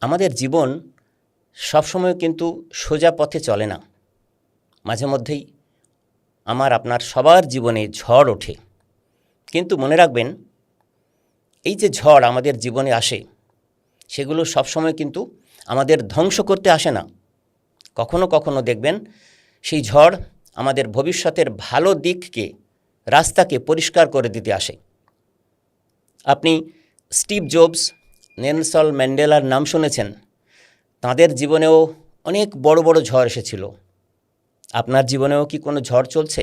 আমাদের জীবন সবসময় কিন্তু সোজা পথে চলে না। মাঝে মধ্যেই আপনার সবার জীবনে ঝড় ওঠে। কিন্তু মনে রাখবেন, এই যে ঝড় আমাদের জীবনে আসে, সেগুলো সবসময় কিন্তু আমাদের ধ্বংস করতে আসে না। কখনো কখনো দেখবেন সেই ঝড় আমাদের ভবিষ্যতের ভালো দিককে, রাস্তাকে পরিষ্কার করে দিতে আসে। আপনি স্টিভ জবস, নেলসন ম্যান্ডেলার নাম শুনেছেন। তাঁদের জীবনেও অনেক বড় বড় ঝড় এসেছিল। আপনার জীবনেও কি কোনো ঝড় চলছে?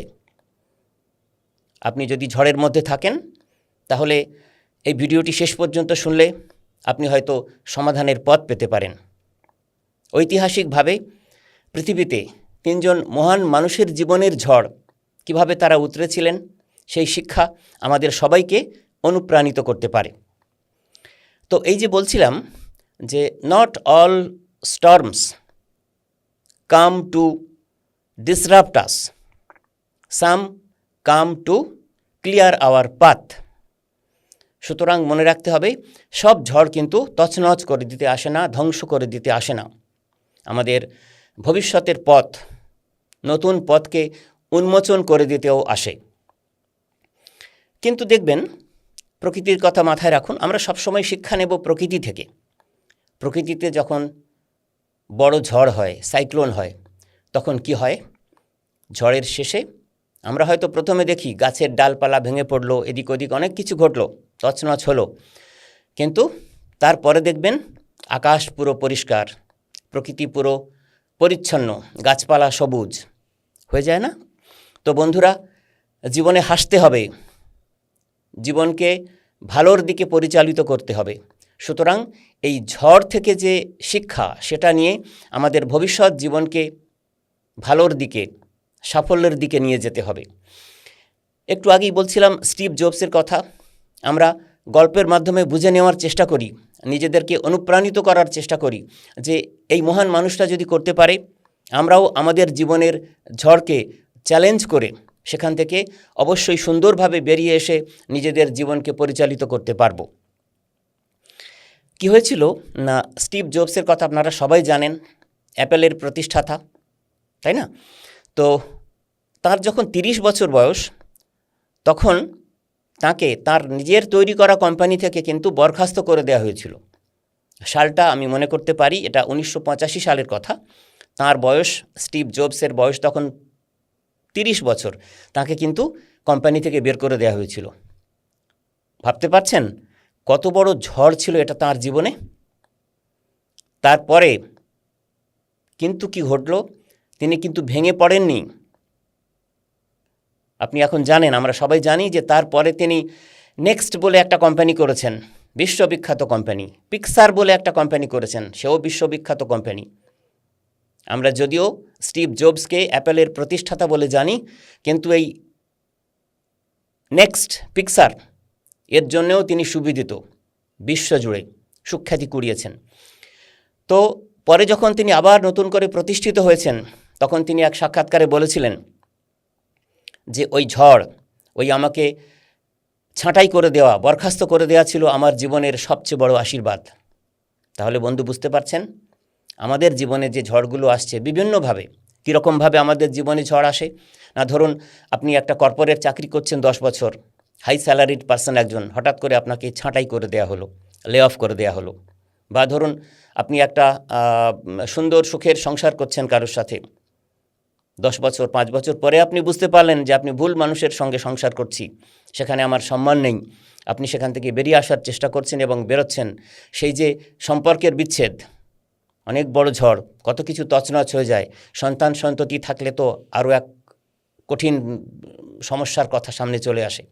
আপনি যদি ঝড়ের মধ্যে থাকেন, তাহলে এই ভিডিওটি শেষ পর্যন্ত শুনলে আপনি হয়তো সমাধানের পথ পেতে পারেন। ঐতিহাসিকভাবে পৃথিবীতে 3 জন মহান মানুষের জীবনের ঝড় কিভাবে তারা উতরেছিলেন, সেই শিক্ষা আমাদের সবাইকে অনুপ্রাণিত করতে পারে। তো এই যে বলছিলাম যে not all storms come to disrupt us, some come to clear our path. সুতরাং মনে রাখতে হবে, সব ঝড় কিন্তু তছনছ করে দিতে আসে না, ধ্বংস করে দিতে আসে না। আমাদের ভবিষ্যতের পথ, নতুন পথকে উন্মোচন করে দিতেও আসে। কিন্তু দেখবেন, প্রকৃতির কথা মাথায় রাখুন, আমরা সবসময় শিক্ষা নেব প্রকৃতি থেকে। প্রকৃতিতে যখন বড় ঝড় হয়, সাইক্লোন হয়, তখন কি হয়? ঝড়ের শেষে আমরা হয়তো প্রথমে দেখি গাছের ডালপালা ভেঙে পড়লো, এদিক ওদিক অনেক কিছু ঘটলো, তছনছ হলো। কিন্তু তারপরে দেখবেন আকাশ পুরো পরিষ্কার, প্রকৃতি পুরো পরিচ্ছন্ন, গাছপালা সবুজ হয়ে যায় না? তো বন্ধুরা, জীবনে হাসতে হবে, জীবনকে ভালোর দিকে পরিচালিত করতে হবে। সুতরাং এই ঝড় থেকে যে শিক্ষা, সেটা নিয়ে আমাদের ভবিষ্যৎ জীবনকে ভালোর দিকে, সাফল্যের দিকে নিয়ে যেতে হবে। একটু আগেই বলছিলাম স্টিভ জবসের কথা। আমরা গল্পের মাধ্যমে বুঝে নেওয়ার চেষ্টা করি, নিজেদেরকে অনুপ্রাণিত করার চেষ্টা করি যে এই মহান মানুষটা যদি করতে পারে, আমরাও আমাদের জীবনের ঝড়কে চ্যালেঞ্জ করে সেখান থেকে অবশ্যই সুন্দরভাবে বেরিয়ে এসে নিজেদের জীবনকে পরিচালিত করতে পারব। কি হয়েছিল না, স্টিভ জবসের কথা আপনারা সবাই জানেন, অ্যাপেলের প্রতিষ্ঠাতা, তাই না? তো তার যখন 30 বছর বয়স, তখন তাকে তার নিজের তৈরি করা কোম্পানি থেকে কিন্তু বরখাস্ত করে দেওয়া হয়েছিল। সালটা আমি মনে করতে পারি, এটা 1985 সালের কথা। তার বয়স, স্টিভ জবসের বয়স তখন 30 বছর। তাকে কিন্তু কোম্পানি থেকে বের করে দেওয়া হয়েছিল। ভাবতে পারছেন কত বড় ঝড় ছিল এটা তার জীবনে? তারপরে কিন্তু কি ঘটল? তিনি কিন্তু ভেঙে পড়েননি। আপনি এখন জানেন, আমরা সবাই জানি যে তারপরে তিনি নেক্সট বলে একটা কোম্পানি করেছেন, বিশ্ববিখ্যাত কোম্পানি। পিক্সার বলে একটা কোম্পানি করেছেন, সেও বিশ্ববিখ্যাত কোম্পানি। আমরা যদিও স্টিভ জবসকে অ্যাপেলের প্রতিষ্ঠাতা বলে জানি, কিন্তু এই নেক্সট, পিক্সার, এর জন্যও তিনি সুবিদিত, বিশ্বজুড়ে সুখ্যাতি কুড়িয়েছেন। তো পরে যখন তিনি আবার নতুন করে প্রতিষ্ঠিত হয়েছেন, তখন তিনি এক সাক্ষাৎকারে বলেছিলেন যে ওই ঝড়, ওই আমাকে ছাঁটাই করে দেওয়া, বরখাস্ত করে দেওয়া ছিল আমার জীবনের সবচেয়ে বড় আশীর্বাদ। তাহলে বন্ধু, বুঝতে পারছেন আমাদের জীবনে যে ঝড়গুলো আসছে বিভিন্নভাবে, কীরকমভাবে আমাদের জীবনে ঝড় আসে না? ধরুন আপনি একটা কর্পোরেট চাকরি করছেন 10 বছর, হাই স্যালারিড পার্সন একজন, হঠাৎ করে আপনাকে ছাঁটাই করে দেওয়া হলো, লে অফ করে দেওয়া হলো। বা ধরুন আপনি একটা সুন্দর সুখের সংসার করছেন কারোর সাথে, 10 বছর 5 বছর পরে আপনি বুঝতে পারলেন যে আপনি ভুল মানুষের সঙ্গে সংসার করছি, সেখানে আমার সম্মান নেই। আপনি সেখান থেকে বেরিয়ে আসার চেষ্টা করছেন এবং বেরোচ্ছেন। সেই যে সম্পর্কের বিচ্ছেদ, অনেক বড় ঝড়, কত কিছু তছনছ হয়ে যায়। সন্তান সন্ততি থাকলে তো আরও এক কঠিন সমস্যার কথা সামনে চলে আসে।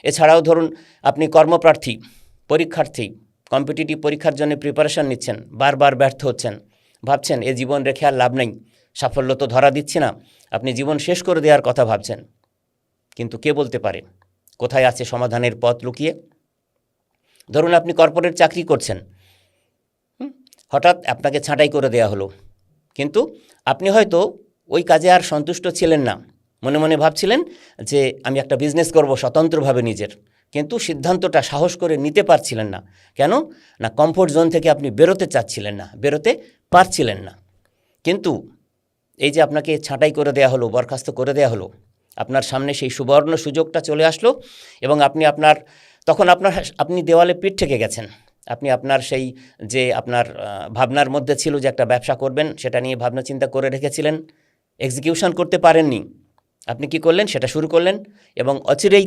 এছাড়াও ধরুন আপনি কর্মপ্রার্থী, পরীক্ষার্থী, কম্পিটিটিভ পরীক্ষার জন্য প্রিপারেশন নিচ্ছেন, বারবার ব্যর্থ হচ্ছেন, ভাবছেন এ জীবন রেখে আর লাভ নেই, সাফল্য তো ধরা দিচ্ছে না, আপনি জীবন শেষ করে দেওয়ার কথা ভাবছেন। কিন্তু কে বলতে পারে কোথায় আছে সমাধানের পথ লুকিয়ে? ধরুন আপনি কর্পোরেট চাকরি করছেন, হঠাৎ আপনাকে ছাঁটাই করে দেওয়া হলো, কিন্তু আপনি হয়তো ওই কাজে আর সন্তুষ্ট ছিলেন না। মনে মনে ভাবছিলেন যে আমি একটা বিজনেস করব স্বতন্ত্রভাবে নিজের, কিন্তু সিদ্ধান্তটা সাহস করে নিতে পারছিলেন না। কেন না, কমফোর্ট জোন থেকে আপনি বেরোতে চাচ্ছিলেন না, বেরোতে পারছিলেন না। কিন্তু এই যে আপনাকে ছাঁটাই করে দেয়া হলো, বরখাস্ত করে দেয়া হলো, আপনার সামনে সেই সুবর্ণ সুযোগটা চলে আসলো এবং আপনি দেওয়ালে পিঠ ঠেকে গেছেন। আপনি আপনার সেই যে আপনার ভাবনার মধ্যে ছিল যে একটা ব্যবসা করবেন, সেটা নিয়ে ভাবনা চিন্তা করে রেখেছিলেন, এক্সিকিউশন করতে পারেননি। আপনি কি করলেন, সেটা শুরু করলেন এবং অচিরেই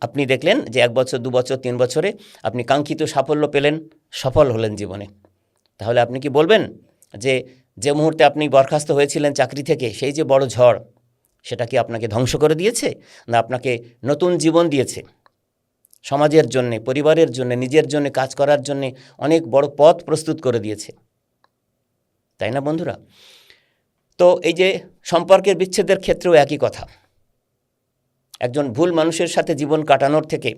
আপনি দেখলেন যে 1 বছর 2 বছর 3 বছরে আপনি কাঙ্ক্ষিত সাফল্য পেলেন, সফল হলেন জীবনে। তাহলে আপনি কি বলবেন যে মুহূর্তে আপনি বরখাস্ত হয়েছিলেন চাকরি থেকে, সেই যে বড় ঝড়, সেটা কি আপনাকে ধ্বংস করে দিয়েছে, না আপনাকে নতুন জীবন দিয়েছে? সমাজের জন্যে, পরিবারের জন্যে, নিজের জন্যে কাজ করার জন্যে অনেক বড় পথ প্রস্তুত করে দিয়েছে, তাই না বন্ধুরা? তো এই যে সম্পর্কের বিচ্ছেদের ক্ষেত্রেও একই কথা। একজন ভুল মানুষের সাথে জীবন কাটানোর থেকে,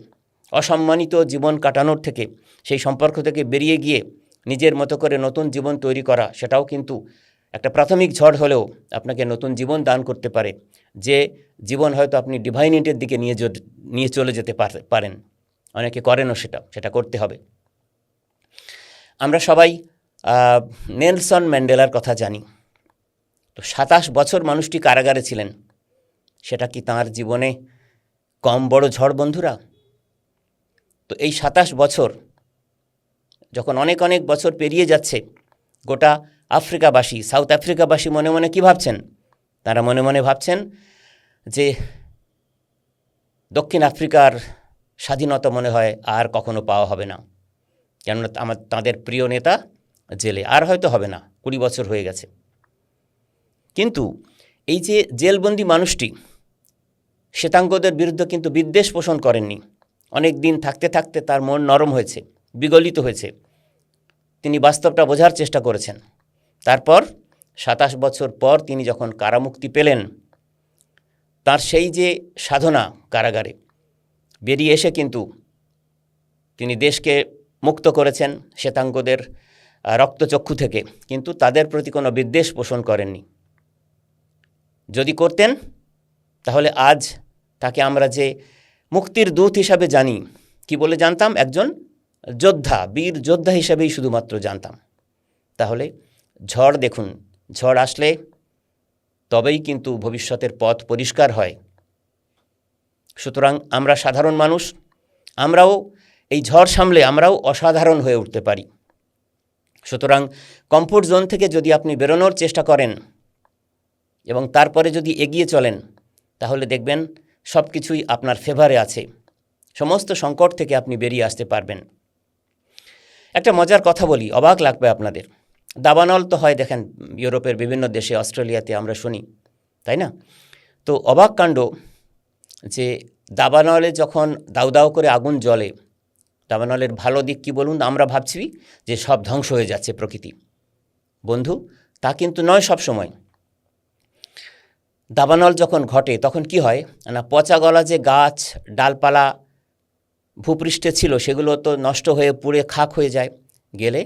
অসম্মানিত জীবন কাটানোর থেকে, সেই সম্পর্ক থেকে বেরিয়ে গিয়ে নিজের মতো করে নতুন জীবন তৈরি করা, সেটাও কিন্তু একটা প্রাথমিক ঝড় হলেও আপনাকে নতুন জীবন দান করতে পারে, যে জীবন হয়তো আপনি ডিভাইনিটির দিকে নিয়ে চলে যেতে পারেন। অনেকে করেনও, সেটা করতে হবে। আমরা সবাই নেলসন ম্যান্ডেলার কথা জানি। তো 27 বছর মানুষটি কারাগারে ছিলেন। সেটা কি তাঁর জীবনে কম বড় ঝড় বন্ধুরা? তো এই 27 বছর যখন অনেক অনেক বছর পেরিয়ে যাচ্ছে, গোটা আফ্রিকাবাসী, সাউথ আফ্রিকাবাসী মনে মনে কী ভাবছেন? তারা মনে মনে ভাবছেন যে দক্ষিণ আফ্রিকার স্বাধীনতা মনে হয় আর কখনো পাওয়া হবে না, কেননা তাঁদের প্রিয় নেতা জেলে, আর হয়তো হবে না, 20 বছর হয়ে গেছে। কিন্তু এই যে জেলবন্দি মানুষটি শ্বেতাঙ্গদের বিরুদ্ধে কিন্তু বিদ্বেষ পোষণ করেননি। অনেক দিন থাকতে থাকতে তার মন নরম হয়েছে, বিগলিত হয়েছে। তিনি বাস্তবটা বোঝার চেষ্টা করেছেন। তারপর 27 বছর পর তিনি যখন কারামুক্তি পেলেন, তার সেই যে সাধনা কারাগারে বেরিয়ে এসে কিন্তু তিনি দেশকে মুক্ত করেছেন শ্বেতাঙ্গদের রক্তচক্ষু থেকে, কিন্তু তাদের প্রতি কোনো বিদ্বেষ পোষণ করেননি। যদি করতেন তাহলে আজ তাকে আমরা যে মুক্তির দূত হিসাবে জানি, কি বলে জানতাম? একজন যোদ্ধা, বীর যোদ্ধা হিসাবেই শুধুমাত্র জানতাম। তাহলে ঝড় দেখুন, ঝড় আসলে তবেই কিন্তু ভবিষ্যতের পথ পরিষ্কার হয়। সুতরাং আমরা সাধারণ মানুষ, আমরাও এই ঝড় সামলে আমরাও অসাধারণ হয়ে উঠতে পারি। সুতরাং কমফোর্ট জোন থেকে যদি আপনি বেরোনোর চেষ্টা করেন এবং তারপরে যদি এগিয়ে চলেন, তাহলে দেখবেন সব কিছুই আপনার ফেভারে আছে। সমস্ত সংকট থেকে আপনি বেরিয়ে আসতে পারবেন। একটা মজার কথা বলি, অবাক লাগবে আপনাদের। দাবানল তো হয় দেখেন ইউরোপের বিভিন্ন দেশে, অস্ট্রেলিয়াতে আমরা শুনি, তাই না? তো অবাক কাণ্ড যে দাবানলে যখন দাউ দাউ করে আগুন জ্বলে, দাবানলের ভালো দিক কি বলুন? আমরা ভাবছি যে সব ধ্বংস হয়ে যাচ্ছে প্রকৃতি। বন্ধু, তা কিন্তু নয় সব সময়। দাবানল যখন ঘটে তখন কি হয় না, পচা গলা যে গাছ ডালপালা ভূপৃষ্ঠে ছিল সেগুলো তো নষ্ট হয়ে পুড়ে খাক হয়ে যায়, গেলে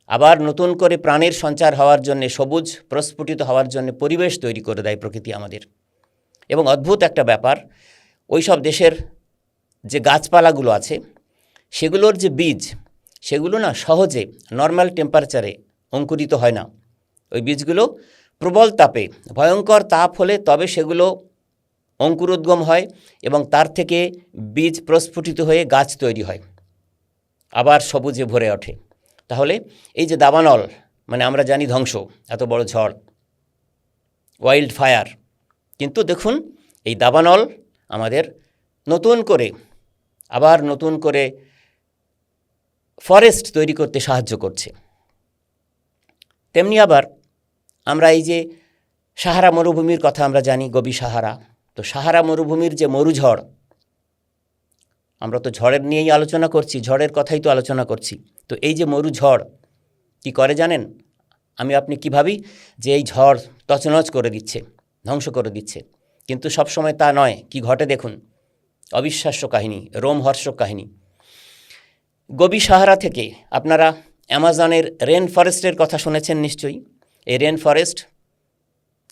আবার নতুন করে প্রাণের সঞ্চার হওয়ার জন্য, সবুজ প্রস্ফুটিত হওয়ার জন্য পরিবেশ তৈরি করে দেয় প্রকৃতি আমাদের। এবং অদ্ভুত একটা ব্যাপার, ওই সব দেশের যে গাছপালাগুলো আছে সেগুলোর যে বীজ, সেগুলো না সহজে নর্মাল টেম্পারেচারে অঙ্কুরিত হয় না। ওই বীজগুলো প্রবল তাপে, ভয়ঙ্কর তাপ হলে তবে সেগুলো অঙ্কুরোদ্গম হয় এবং তার থেকে বীজ প্রস্ফুটিত হয়ে গাছ তৈরি হয়, আবার সবুজে ভরে ওঠে। তাহলে এই যে দাবানল, মানে আমরা জানি ধ্বংস, এত বড় ঝড়, ওয়াইল্ড ফায়ার, কিন্তু দেখুন এই দাবানল আমাদের নতুন করে ফরেস্ট তৈরি করতে সাহায্য করছে। তেমনি আবার আমরা এই যে সাহারা মরুভূমির কথা আমরা জানি, গবি সাহারা। তো সাহারা মরুভূমির যে মরুঝড়, আমরা তো ঝড়ের নিয়েই আলোচনা করছি, ঝড়ের কথাই তো আলোচনা করছি। তো এই যে মরুঝড় কি করে জানেন? আপনি কি ভাবি যে এই ঝড় তছনছ করে দিচ্ছে, ধ্বংস করে দিচ্ছে, কিন্তু সবসময় তা নয়। কি ঘটে দেখুন, অবিশ্বাস্য কাহিনী, রোমহর্ষক কাহিনী। গবি সাহারা থেকে আপনারা অ্যামাজনের রেন ফরেস্টের কথা শুনেছেন নিশ্চয়ই। এই রেন ফরেস্ট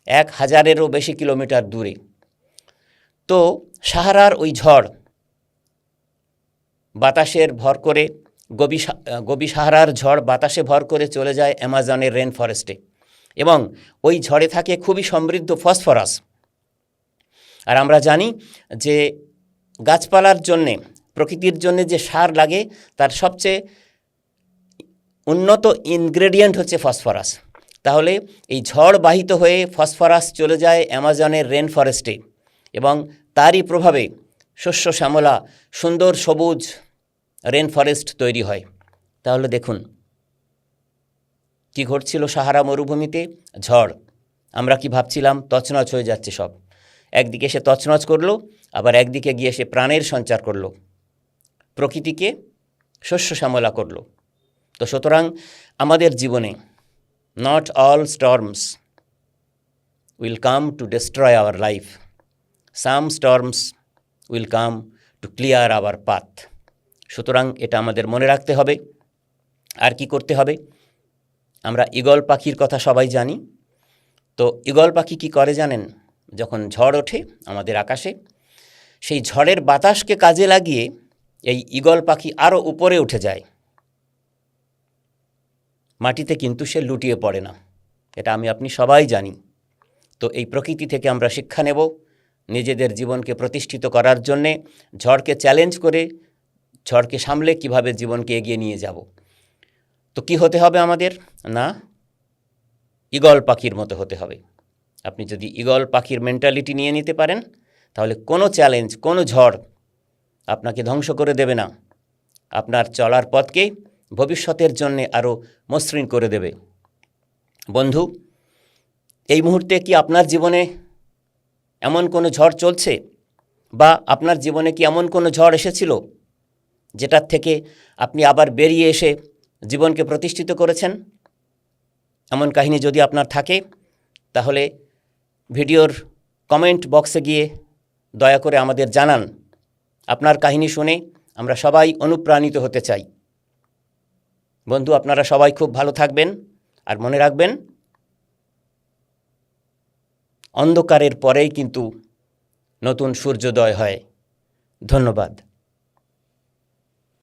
1000-এরও বেশি কিলোমিটার দূরে। তো সাহারার ওই ঝড় বাতাসের ভর করে গোবি সাহারার ঝড় বাতাসে ভর করে চলে যায় অ্যামাজনের রেন ফরেস্টে, এবং ওই ঝড়ে থাকে খুবই সমৃদ্ধ ফসফরাস। আর আমরা জানি যে গাছপালার জন্যে, প্রকৃতির জন্যে যে সার লাগে তার সবচেয়ে উন্নত ইনগ্রেডিয়েন্ট হচ্ছে ফসফরাস। তাহলে এই ঝড় বাহিত হয়ে ফসফরাস চলে যায় অ্যামাজনের রেন ফরেস্টে, এবং তারই প্রভাবে শস্য শ্যামলা সুন্দর সবুজ রেন ফরেস্ট তৈরি হয়। তাহলে দেখুন কি ঘটছিল সাহারা মরুভূমিতে, ঝড়। আমরা কি ভাবছিলাম তছনছ হয়ে যাচ্ছে সব, একদিকে সে তছনছ করলো, আবার একদিকে গিয়ে সে প্রাণের সঞ্চার করলো, প্রকৃতিকে শস্য শ্যামলা করলো। তো সুতরাং আমাদের জীবনে not all storms will come to destroy our life. Some storms will come to clear our path. সুতরাং এটা আমাদের মনে রাখতে হবে। আর কি করতে হবে? আমরা ঈগল পাখির কথা সবাই জানি। তো ঈগল পাখি কি করে জানেন? যখন ঝড় ওঠে আমাদের আকাশে, সেই ঝড়ের বাতাসকে কাজে লাগিয়ে এই ঈগল পাখি আরও উপরে উঠে যায়, মাটিতে কিন্তু সে লুটিয়ে পড়ে না। এটা আমি আপনি সবাই জানি। তো এই প্রকৃতি থেকে আমরা শিক্ষা নেব, নিজেদের জীবনকে প্রতিষ্ঠিত করার জন্যে ঝড়কে চ্যালেঞ্জ করে, ঝড়কে সামলে কিভাবে জীবনকে এগিয়ে নিয়ে যাব। তো কি হতে হবে আমাদের? না, ঈগল পাখির মতো হতে হবে। আপনি যদি ঈগল পাখির মেন্টালিটি নিয়ে নিতে পারেন, তাহলে কোনো চ্যালেঞ্জ, কোনো ঝড় আপনাকে ধ্বংস করে দেবে না, আপনার চলার পথকে ভবিষ্যতের জন্যে আরও মসৃণ করে দেবে। বন্ধু, এই মুহূর্তে কি আপনার জীবনে এমন কোনো ঝড় চলছে, বা আপনার জীবনে কি এমন কোনো ঝড় এসেছিল যেটার থেকে আপনি আবার বেরিয়ে এসে জীবনকে প্রতিষ্ঠিত করেছেন? এমন কাহিনী যদি আপনার থাকে, তাহলে ভিডিওর কমেন্ট বক্সে গিয়ে দয়া করে আমাদের জানান। আপনার কাহিনী শুনে আমরা সবাই অনুপ্রাণিত হতে চাই। বন্ধু, আপনারা সবাই খুব ভালো থাকবেন, আর মনে রাখবেন, অন্ধকারের পরেই কিন্তু নতুন সূর্যোদয় হয়। ধন্যবাদ।